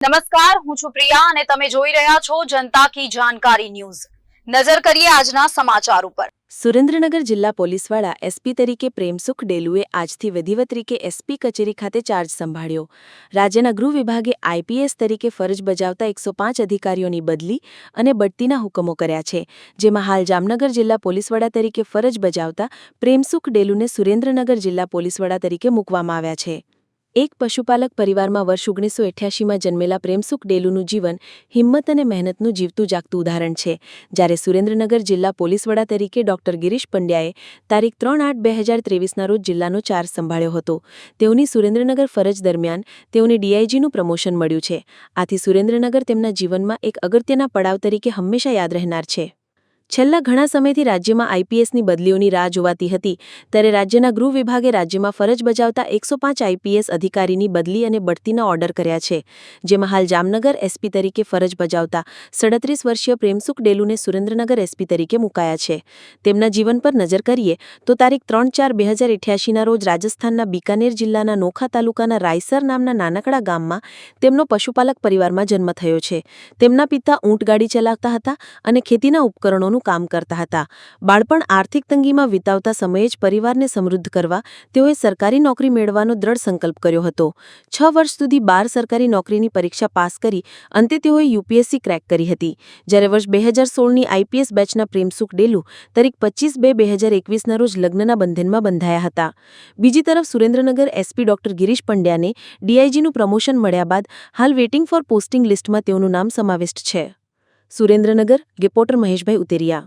નમસ્કાર, હું છું પ્રિયા અને તમે જોઈ રહ્યા છો જનતા કી જાણકારી ન્યૂઝ। નજર કરીએ આજના સમાચાર ઉપર। સુરેન્દ્રનગર જિલ્લા પોલીસવાળા એસપી તરીકે પ્રેમસુખ ડેલુએ આજથી વિધિવત રીતે એસપી કચેરી ખાતે ચાર્જ સંભાળ્યો। રાજ્યના ગૃહ વિભાગે આઈપીએસ તરીકે ફરજ બજાવતા 105 અધિકારીઓની બદલી અને બઢતીના હુકમો કર્યા છે, જેમાં હાલ જામનગર જિલ્લા પોલીસવડા તરીકે ફરજ બજાવતા પ્રેમસુખ ડેલુને સુરેન્દ્રનગર જિલ્લા પોલીસવડા તરીકે મૂકવામાં આવ્યા છે। એક પશુપાલક પરિવારમાં વર્ષ 1988માં જન્મેલા પ્રેમસુખ ડેલુનું જીવન હિંમત અને મહેનતનું જીવતું જાગતું ઉદાહરણ છે, જ્યારે સુરેન્દ્રનગર જિલ્લા પોલીસવડા તરીકે ડોક્ટર ગિરીશ પંડ્યાએ તારીખ 3/8/2023ના રોજ જિલ્લાનો ચાર્જ સંભાળ્યો હતો। તેઓની સુરેન્દ્રનગર ફરજ દરમિયાન તેઓને ડીઆઈજીનું પ્રમોશન મળ્યું છે। આથી સુરેન્દ્રનગર તેમના જીવનમાં એક અગત્યના પડાવ તરીકે હંમેશા યાદ રહેનાર છે। છેલ્લા ઘણા સમયથી રાજ્યમાં આઈપીએસની બદલીઓની રાહ જોવાતી હતી, ત્યારે રાજ્યના ગૃહ વિભાગે રાજ્યમાં ફરજ બજાવતા 105 આઈપીએસ અધિકારીની બદલી અને બઢતીના ઓર્ડર કર્યા છે, જેમાં હાલ જામનગર એસપી તરીકે ફરજ બજાવતા 37 વર્ષીય પ્રેમસુખ ડેલુને સુરેન્દ્રનગર એસપી તરીકે મુકાયા છે। તેમના જીવન પર નજર કરીએ તો તારીખ 3/4/2088ના રોજ રાજસ્થાનના બીકાનેર જિલ્લાના નોખા તાલુકાના રાયસર નામના નાનકડા ગામમાં તેમનો પશુપાલક પરિવારમાં જન્મ થયો છે। તેમના પિતા ઊંટગાડી ચલાવતા હતા અને ખેતીના ઉપકરણોનું કામ કરતા હતા। બાળપણ આર્થિક તંગીમાં વિતાવતા સમયે જ પરિવારને સમૃદ્ધ કરવા તેઓએ સરકારી નોકરી મેળવવાનો દ્રઢ સંકલ્પ કર્યો હતો। 6 વર્ષ સુધી 12 સરકારી નોકરીની પરીક્ષા પાસ કરી અંતે તેઓએ યુપીએસસી ક્રેક કરી હતી, જ્યારે વર્ષ 2016ની આઈપીએસ બેચના પ્રેમસુખ ડેલુ તારીખ 25/2/2021ના રોજ લગ્નના બંધનમાં બંધાયા હતા। બીજી તરફ સુરેન્દ્રનગર એસપી ડોક્ટર ગિરીશ પંડ્યાને ડીઆઈજીનું પ્રમોશન મળ્યા બાદ હાલ વેઇટિંગ ફોર પોસ્ટિંગ લિસ્ટમાં તેઓનું નામ સમાવિષ્ટ છે। સુરેન્દ્રનગર રિપોર્ટર મહેશભાઈ ઉતેરિયા।